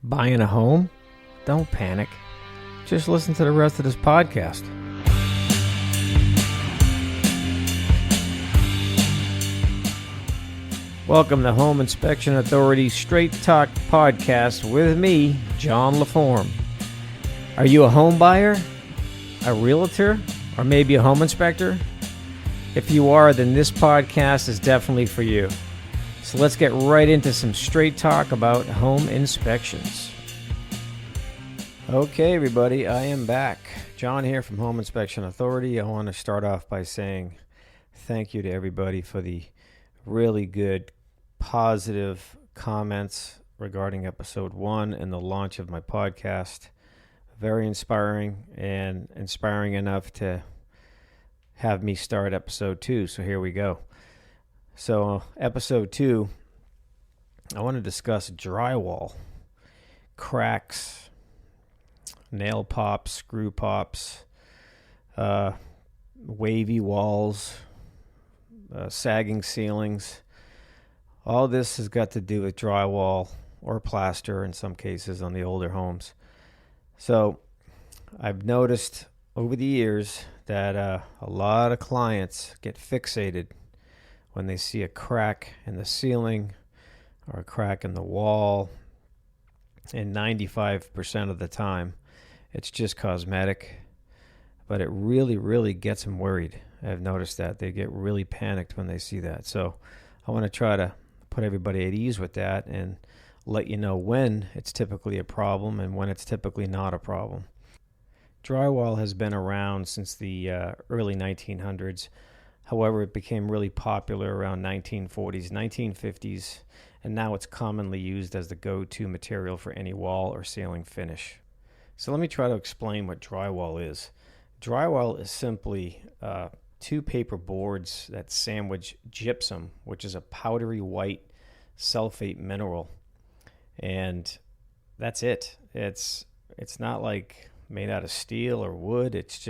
Buying a home? Don't panic. Just listen to the rest of this podcast. Welcome to Home Inspection Authority's Straight Talk Podcast with me, John LaForme. Are you a home buyer, a realtor, or maybe a home inspector? If you are, then this podcast is definitely for you. So let's get right into some straight talk about home inspections. Okay, everybody, I am back. John here from Home Inspection Authority. I want to start off by saying thank you to everybody for the really good, positive comments regarding episode 1 and the launch of my podcast. Very inspiring, and inspiring enough to have me start episode 2. So here we go. So episode 2, I want to discuss drywall, cracks, nail pops, screw pops, wavy walls, sagging ceilings. All this has got to do with drywall or plaster in some cases on the older homes. So I've noticed over the years that a lot of clients get fixated when they see a crack in the ceiling or a crack in the wall. And 95% of the time, it's just cosmetic. But it really gets them worried. I've noticed that. They get really panicked when they see that. So I want to try to put everybody at ease with that and let you know when it's typically a problem and when it's typically not a problem. Drywall has been around since the early 1900s. However, it became really popular around 1940s, 1950s, and now it's commonly used as the go-to material for any wall or ceiling finish. So let me try to explain what drywall is. Drywall is simply two paper boards that sandwich gypsum, which is a powdery white sulfate mineral, and that's it. It's not like made out of steel or wood. It's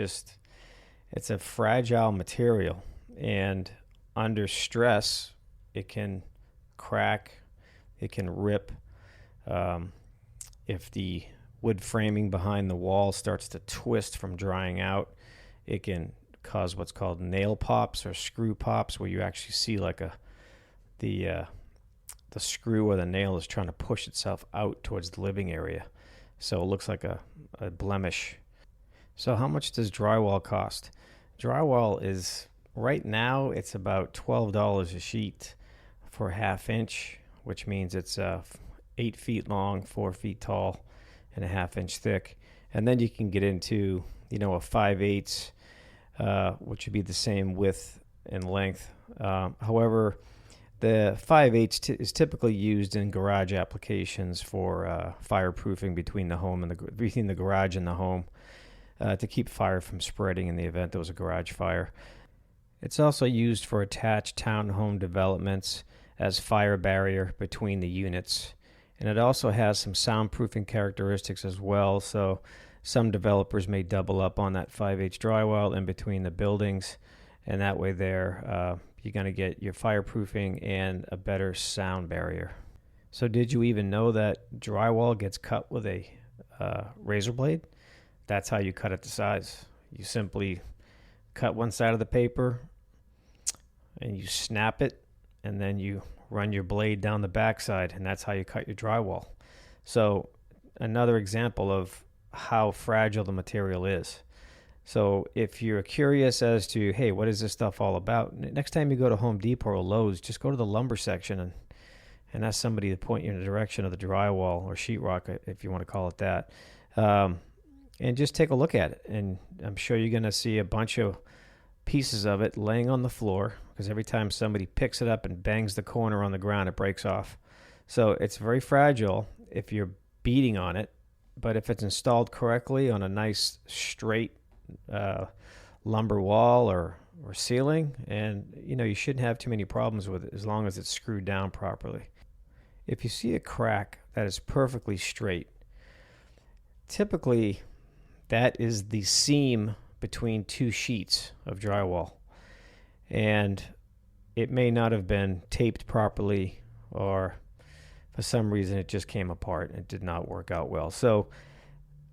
a fragile material. And under stress, it can crack, it can rip. If the wood framing behind the wall starts to twist from drying out, it can cause what's called nail pops or screw pops, where you actually see like the screw or the nail is trying to push itself out towards the living area. So it looks like a blemish. So how much does drywall cost? Drywall is... Right now, it's about $12 a sheet for a half inch, which means it's 8 feet long, 4 feet tall, and a half inch thick. And then you can get into, a 5/8, which would be the same width and length. However, the 5/8 is typically used in garage applications for fireproofing between the garage and the home to keep fire from spreading in the event there was a garage fire. It's also used for attached townhome developments as fire barrier between the units. And it also has some soundproofing characteristics as well. So some developers may double up on that 5/8 drywall in between the buildings. And that way you're going to get your fireproofing and a better sound barrier. So did you even know that drywall gets cut with a razor blade? That's how you cut it to size. You simply cut one side of the paper and you snap it, and then you run your blade down the backside, and that's how you cut your drywall. So another example of how fragile the material is. So if you're curious as to, hey, what is this stuff all about? Next time you go to Home Depot or Lowe's, just go to the lumber section and ask somebody to point you in the direction of the drywall or sheetrock, if you want to call it that. And just take a look at it. And I'm sure you're going to see a bunch of pieces of it laying on the floor, because every time somebody picks it up and bangs the corner on the ground, it breaks off. So it's very fragile if you're beating on it. But if it's installed correctly on a nice straight lumber wall or ceiling, and you shouldn't have too many problems with it as long as it's screwed down properly. If you see a crack that is perfectly straight, typically that is the seam between two sheets of drywall, and it may not have been taped properly, or for some reason it just came apart and it did not work out well. So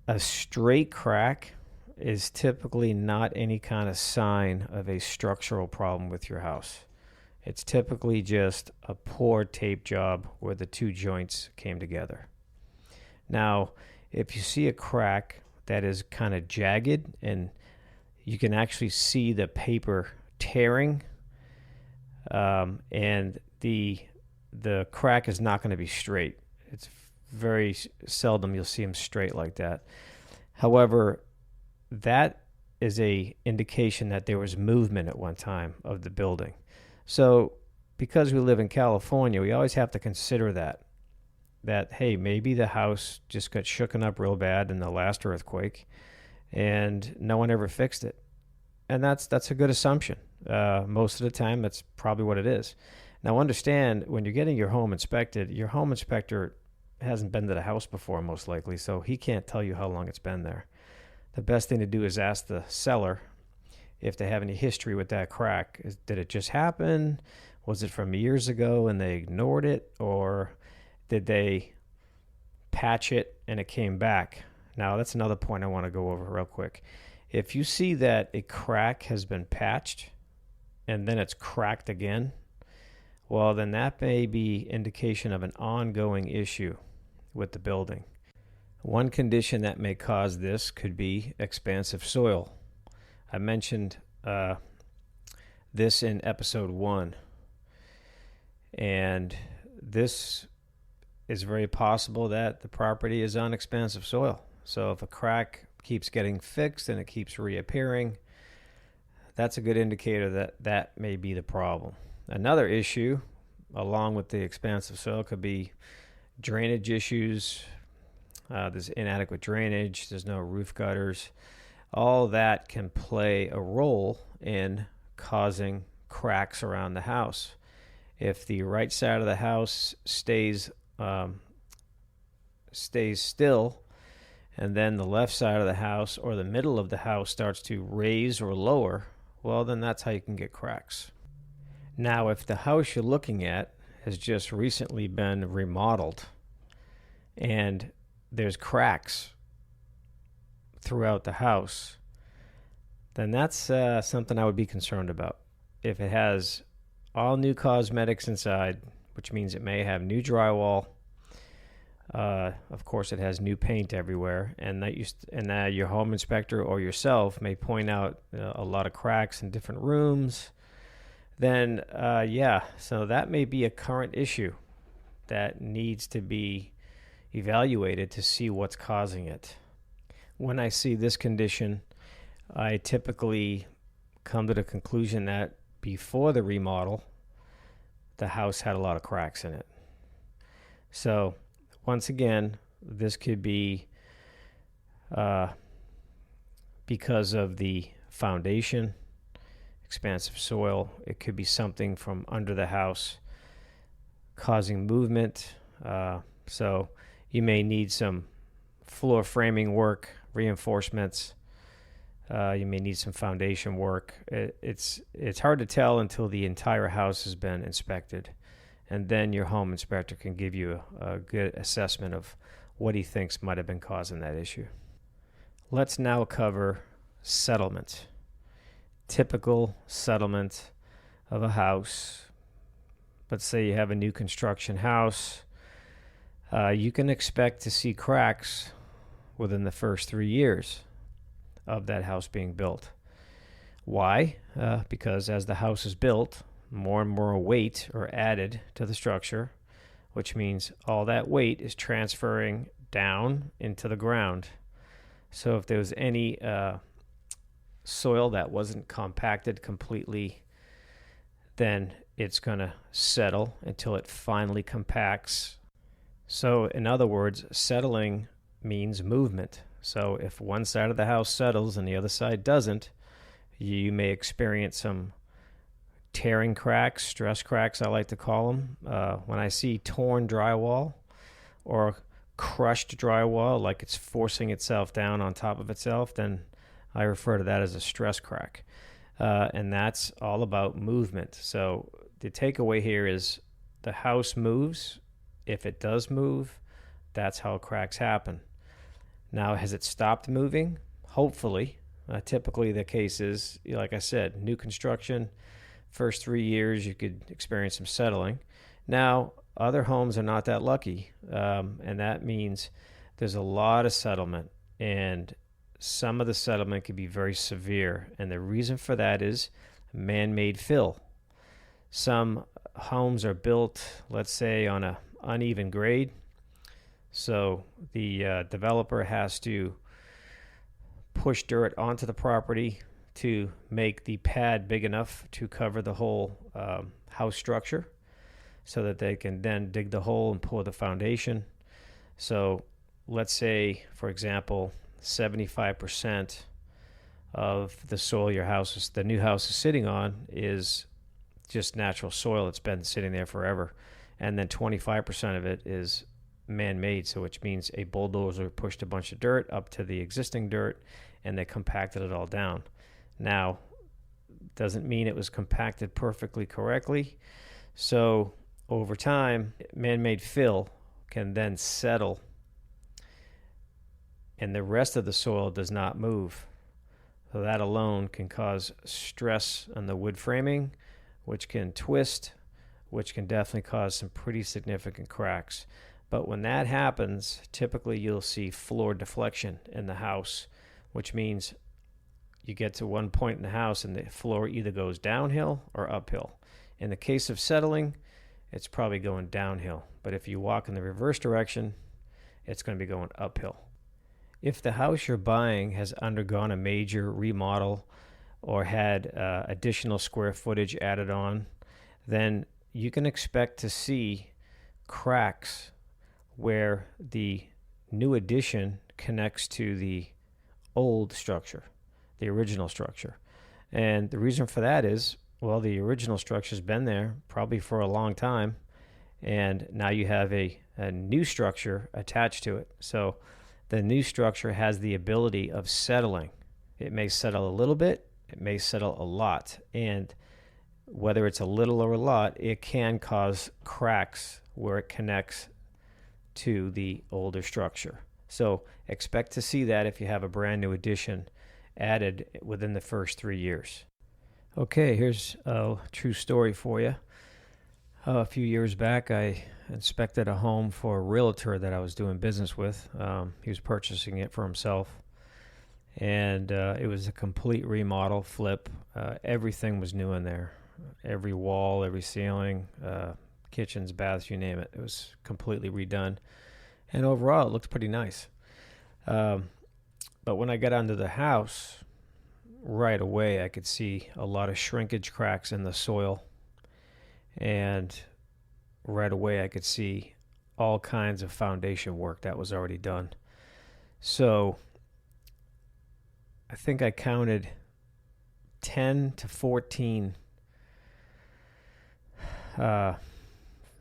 a straight crack is typically not any kind of sign of a structural problem with your house. It's typically just a poor tape job where the two joints came together. Now, if you see a crack that is kind of jagged and you can actually see the paper tearing, and the crack is not going to be straight. It's very seldom you'll see them straight like that. However, that is a indication that there was movement at one time of the building. So because we live in California, we always have to consider that, hey, maybe the house just got shooken up real bad in the last earthquake and no one ever fixed it. And that's a good assumption. Most of the time, that's probably what it is. Now, understand, when you're getting your home inspected, your home inspector hasn't been to the house before, most likely, so he can't tell you how long it's been there. The best thing to do is ask the seller if they have any history with that crack. Did it just happen? Was it from years ago and they ignored it? Or did they patch it and it came back? Now, that's another point I want to go over real quick. If you see that a crack has been patched and then it's cracked again, well, then that may be indication of an ongoing issue with the building. One condition that may cause this could be expansive soil. I mentioned this in episode 1, and this is very possible that the property is on expansive soil. So if a crack keeps getting fixed and it keeps reappearing, that's a good indicator that that may be the problem. Another issue, along with the expansive soil, could be drainage issues. There's inadequate drainage. There's no roof gutters. All that can play a role in causing cracks around the house. If the right side of the house stays still, and then the left side of the house or the middle of the house starts to raise or lower, well, then that's how you can get cracks. Now, if the house you're looking at has just recently been remodeled and there's cracks throughout the house, then that's something I would be concerned about. If it has all new cosmetics inside, which means it may have new drywall, of course it has new paint everywhere, and that your home inspector or yourself may point out a lot of cracks in different rooms, then so that may be a current issue that needs to be evaluated to see what's causing it. When I see this condition, I typically come to the conclusion that before the remodel, the house had a lot of cracks in it. So once again, this could be because of the foundation, expansive soil. It could be something from under the house causing movement. So you may need some floor framing work, reinforcements. You may need some foundation work. It's hard to tell until the entire house has been inspected, and then your home inspector can give you a good assessment of what he thinks might have been causing that issue. Let's now cover settlement. Typical settlement of a house. Let's say you have a new construction house. You can expect to see cracks within the first 3 years of that house being built. Why? Because as the house is built, more and more weight are added to the structure, which means all that weight is transferring down into the ground. So if there was any soil that wasn't compacted completely, then it's going to settle until it finally compacts. So in other words, settling means movement. So if one side of the house settles and the other side doesn't, you may experience some tearing cracks, stress cracks, I like to call them. When I see torn drywall or crushed drywall, like it's forcing itself down on top of itself, then I refer to that as a stress crack. And that's all about movement. So the takeaway here is the house moves if it does move, that's how cracks happen. Now, has it stopped moving? Hopefully. Typically the case is, like I said, new construction, first 3 years you could experience some settling. Now, other homes are not that lucky, and that means there's a lot of settlement, and some of the settlement can be very severe, and the reason for that is man-made fill. Some homes are built, let's say, on an uneven grade, so the developer has to push dirt onto the property to make the pad big enough to cover the whole house structure, so that they can then dig the hole and pour the foundation. So let's say, for example, 75% of the soil the new house is sitting on is just natural soil. It's been sitting there forever. And then 25% of it is man-made, so which means a bulldozer pushed a bunch of dirt up to the existing dirt and they compacted it all down. Now, doesn't mean it was compacted perfectly correctly. So over time, man-made fill can then settle, and the rest of the soil does not move. So that alone can cause stress on the wood framing, which can twist, which can definitely cause some pretty significant cracks. But when that happens, typically you'll see floor deflection in the house, which means you get to one point in the house and the floor either goes downhill or uphill. In the case of settling, it's probably going downhill. But if you walk in the reverse direction, it's going to be going uphill. If the house you're buying has undergone a major remodel or had additional square footage added on, then you can expect to see cracks where the new addition connects to the old structure, the original structure. And the reason for that is, well, the original structure's been there probably for a long time, and now you have a new structure attached to it. So the new structure has the ability of settling. It may settle a little bit, it may settle a lot, and whether it's a little or a lot, it can cause cracks where it connects to the older structure. So expect to see that if you have a brand new addition added within the first 3 years. Okay, here's a true story for you. A few years back, I inspected a home for a realtor that I was doing business with. He was purchasing it for himself, and it was a complete remodel, flip. Everything was new in there. Every wall, every ceiling, kitchens, baths, you name it. It was completely redone. And overall, it looked pretty nice. But when I got onto the house, right away I could see a lot of shrinkage cracks in the soil, and right away I could see all kinds of foundation work that was already done. So I think I counted 10 to 14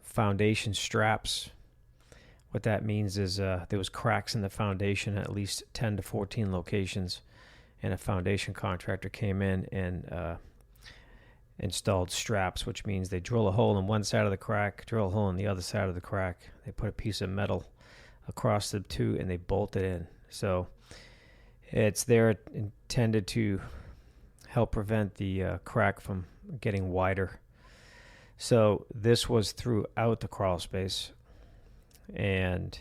foundation straps. What that means is there was cracks in the foundation at least 10 to 14 locations, and a foundation contractor came in and installed straps, which means they drill a hole in one side of the crack, drill a hole in the other side of the crack. They put a piece of metal across the two, and they bolt it in. So it's there intended to help prevent the crack from getting wider. So this was throughout the crawl space. And,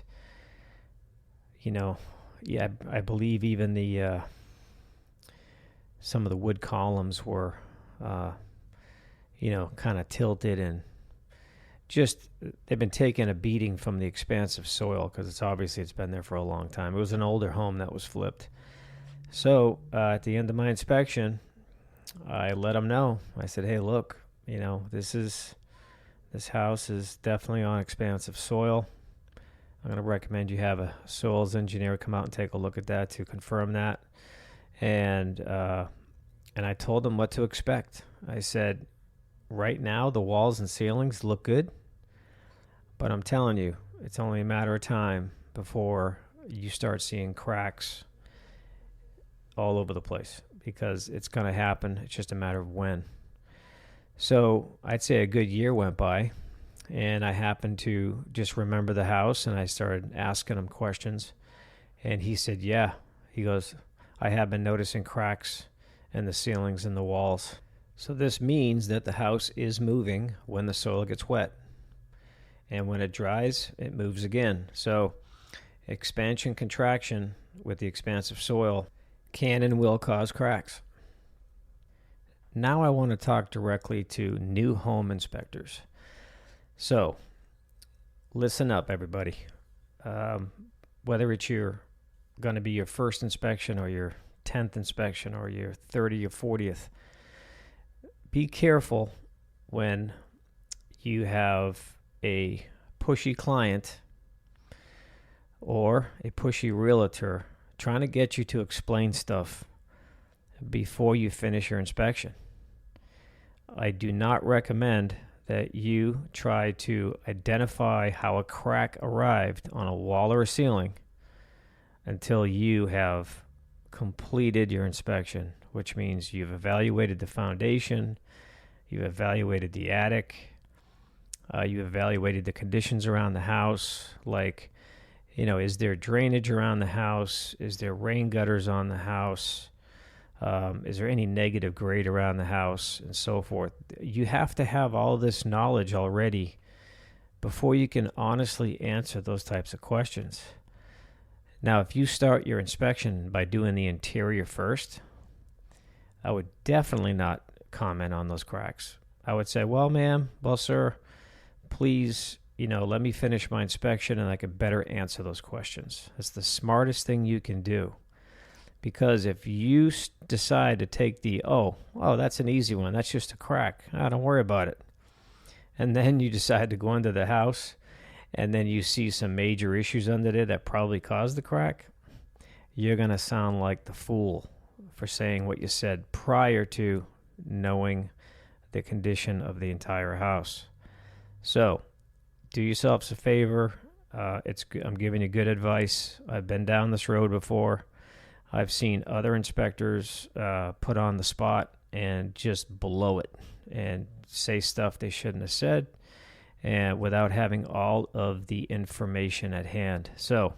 I believe even the some of the wood columns were, kind of tilted, and just they've been taking a beating from the expansive soil because it's been there for a long time. It was an older home that was flipped. So at the end of my inspection, I let them know. I said, hey, look, this house is definitely on expansive soil. I'm going to recommend you have a soils engineer come out and take a look at that to confirm that. And I told them what to expect. I said, right now the walls and ceilings look good, but I'm telling you, it's only a matter of time before you start seeing cracks all over the place, because it's going to happen. It's just a matter of when. So I'd say a good year went by, And I happened to just remember the house, and I started asking him questions. And he said, yeah. He goes, I have been noticing cracks in the ceilings and the walls. So this means that the house is moving when the soil gets wet. And when it dries, it moves again. So expansion, contraction with the expansive soil can and will cause cracks. Now I want to talk directly to new home inspectors. So listen up, everybody. Whether it's going to be your first inspection or your 10th inspection or your 30th or 40th, be careful when you have a pushy client or a pushy realtor trying to get you to explain stuff before you finish your inspection. I do not recommend that you try to identify how a crack arrived on a wall or a ceiling until you have completed your inspection, which means you've evaluated the foundation, you've evaluated the attic, you evaluated the conditions around the house, like, is there drainage around the house? Is there rain gutters on the house? Is there any negative grade around the house, and so forth? You have to have all this knowledge already before you can honestly answer those types of questions. Now, if you start your inspection by doing the interior first, I would definitely not comment on those cracks. I would say, well, ma'am, well, sir, please, let me finish my inspection and I can better answer those questions. That's the smartest thing you can do. Because if you decide to take oh, that's an easy one, that's just a crack, don't worry about it. And then you decide to go into the house and then you see some major issues under there that probably caused the crack, you're going to sound like the fool for saying what you said prior to knowing the condition of the entire house. So do yourselves a favor. I'm giving you good advice. I've been down this road before. I've seen other inspectors put on the spot and just blow it and say stuff they shouldn't have said, and without having all of the information at hand. So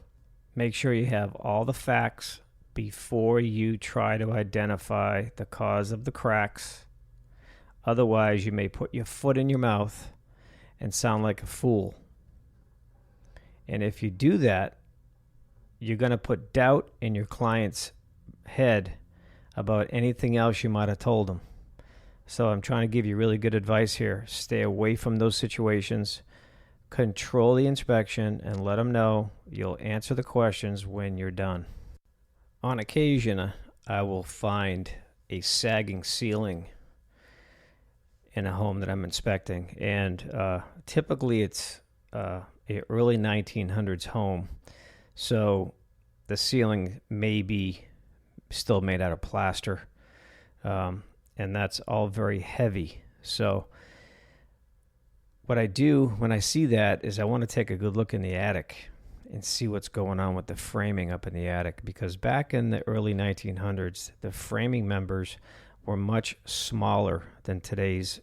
make sure you have all the facts before you try to identify the cause of the cracks. Otherwise, you may put your foot in your mouth and sound like a fool. And if you do that, you're going to put doubt in your client's head about anything else you might have told them. So I'm trying to give you really good advice here. Stay away from those situations. Control the inspection and let them know you'll answer the questions when you're done. On occasion, I will find a sagging ceiling in a home that I'm inspecting. And typically it's an early 1900s home. So the ceiling may be still made out of plaster, and that's all very heavy. So what I do when I see that is I want to take a good look in the attic and see what's going on with the framing up in the attic, because back in the early 1900s, the framing members were much smaller than today's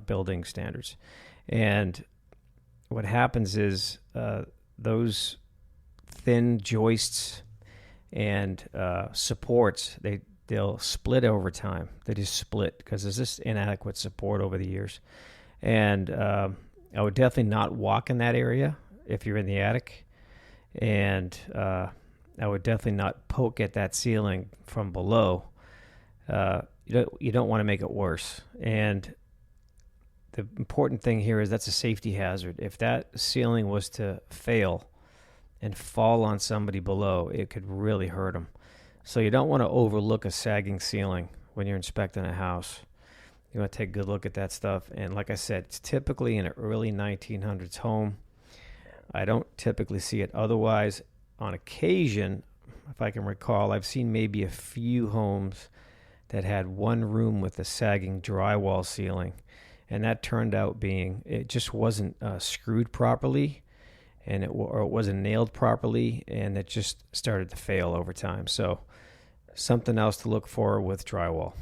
building standards. And what happens is those thin joists and supports, they'll split over time. They just split because there's this inadequate support over the years. And I would definitely not walk in that area if you're in the attic. And I would definitely not poke at that ceiling from below. You don't want to make it worse. And the important thing here is that's a safety hazard. If that ceiling was to fail and fall on somebody below, it could really hurt them. So you don't want to overlook a sagging ceiling when you're inspecting a house. You want to take a good look at that stuff. And like I said, it's typically in an early 1900s home. I don't typically see it otherwise. On occasion, if I can recall, I've seen maybe a few homes that had one room with a sagging drywall ceiling. And that turned out it just wasn't screwed properly, and it wasn't nailed properly, and it just started to fail over time. So something else to look for with drywall.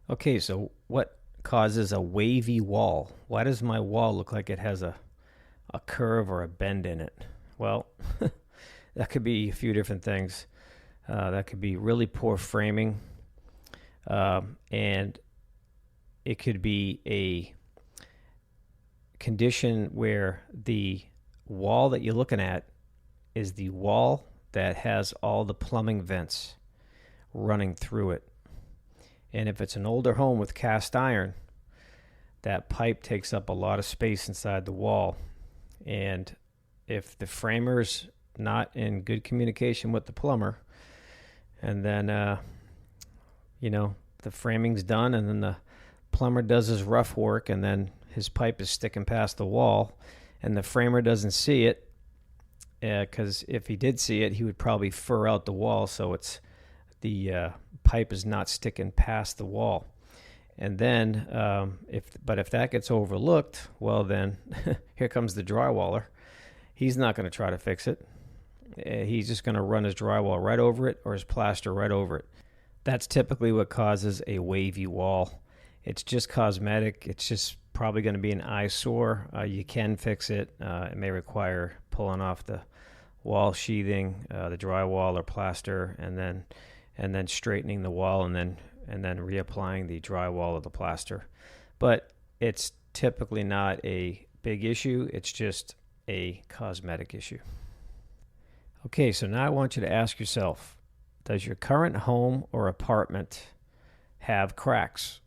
Okay, so what causes a wavy wall. Why does my wall look like it has a curve or a bend in it? Well, that could be a few different things. That could be really poor framing, and it could be a condition where the wall that you're looking at is the wall that has all the plumbing vents running through it. And if it's an older home with cast iron, that pipe takes up a lot of space inside the wall. And if the framer's not in good communication with the plumber, and then, the framing's done, and then the plumber does his rough work, and then his pipe is sticking past the wall, and the framer doesn't see it, because if he did see it, he would probably fur out the wall, so it's the pipe is not sticking past the wall. And then if that gets overlooked, well then here comes the drywaller. He's not going to try to fix it. He's just going to run his drywall right over it, or his plaster right over it. That's typically what causes a wavy wall. It's just cosmetic. It's just probably going to be an eyesore. You can fix it. It may require pulling off the wall sheathing, the drywall or plaster, and then straightening the wall, and then reapplying the drywall or the plaster. But it's typically not a big issue. It's just a cosmetic issue. Okay, so now I want you to ask yourself, does your current home or apartment have cracks?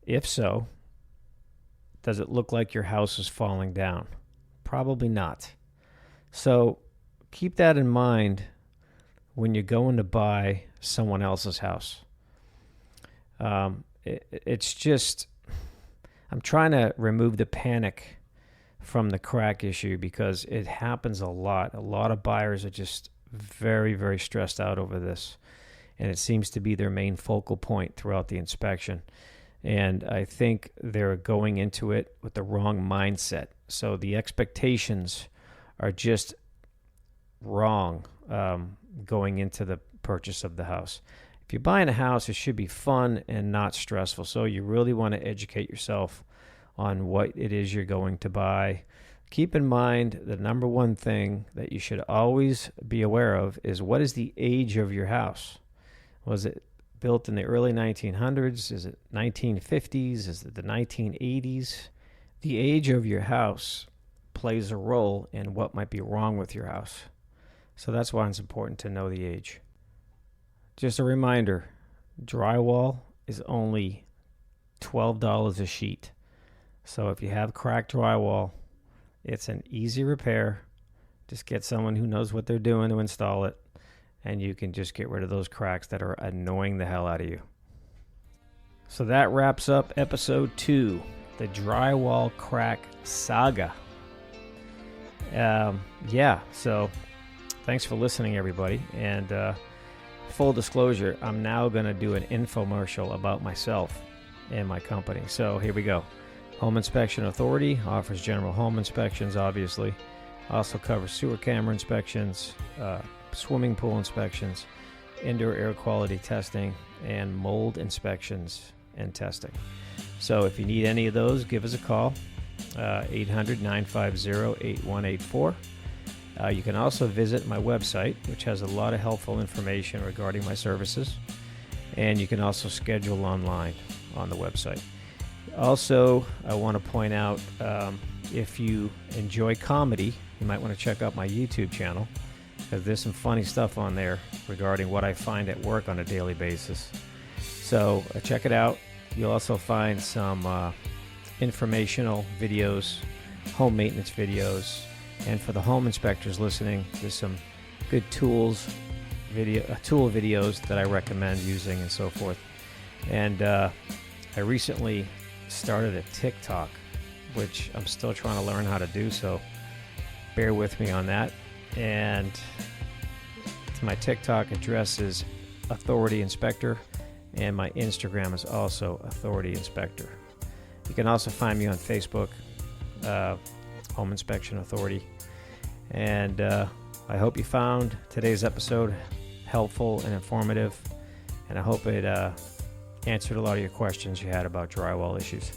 If so, does it look like your house is falling down? Probably not. So keep that in mind when you're going to buy someone else's house. It's just, I'm trying to remove the panic from the crack issue, because it happens a lot. A lot of buyers are just very, very stressed out over this, and it seems to be their main focal point throughout the inspection. And I think they're going into it with the wrong mindset. So the expectations are just wrong going into the purchase of the house. If you're buying a house, it should be fun and not stressful. So you really want to educate yourself on what it is you're going to buy. Keep in mind the number one thing that you should always be aware of is, what is the age of your house? Was it built in the early 1900s? Is it 1950s? Is it the 1980s? The age of your house plays a role in what might be wrong with your house. So that's why it's important to know the age. Just a reminder, drywall is only $12 a sheet. So if you have cracked drywall, it's an easy repair. Just get someone who knows what they're doing to install it, and you can just get rid of those cracks that are annoying the hell out of you. So that wraps up episode 2, the drywall crack saga. So thanks for listening, everybody. And full disclosure, I'm now going to do an infomercial about myself and my company. So here we go. Home Inspection Authority offers general home inspections, obviously. Also covers sewer camera inspections, swimming pool inspections, indoor air quality testing, and mold inspections and testing. So if you need any of those, give us a call, 800-950-8184. You can also visit my website, which has a lot of helpful information regarding my services. And you can also schedule online on the website. Also, I want to point out, if you enjoy comedy, you might want to check out my YouTube channel, because there's some funny stuff on there regarding what I find at work on a daily basis. So check it out. You'll also find some informational videos, home maintenance videos, and for the home inspectors listening, there's some good tool videos that I recommend using and so forth. And I recently started a TikTok, which I'm still trying to learn how to do, so bear with me on that. And my TikTok address is Authority Inspector, and my Instagram is also Authority Inspector. You can also find me on Facebook, Home Inspection Authority. And I hope you found today's episode helpful and informative, and I hope it answered a lot of your questions you had about drywall issues.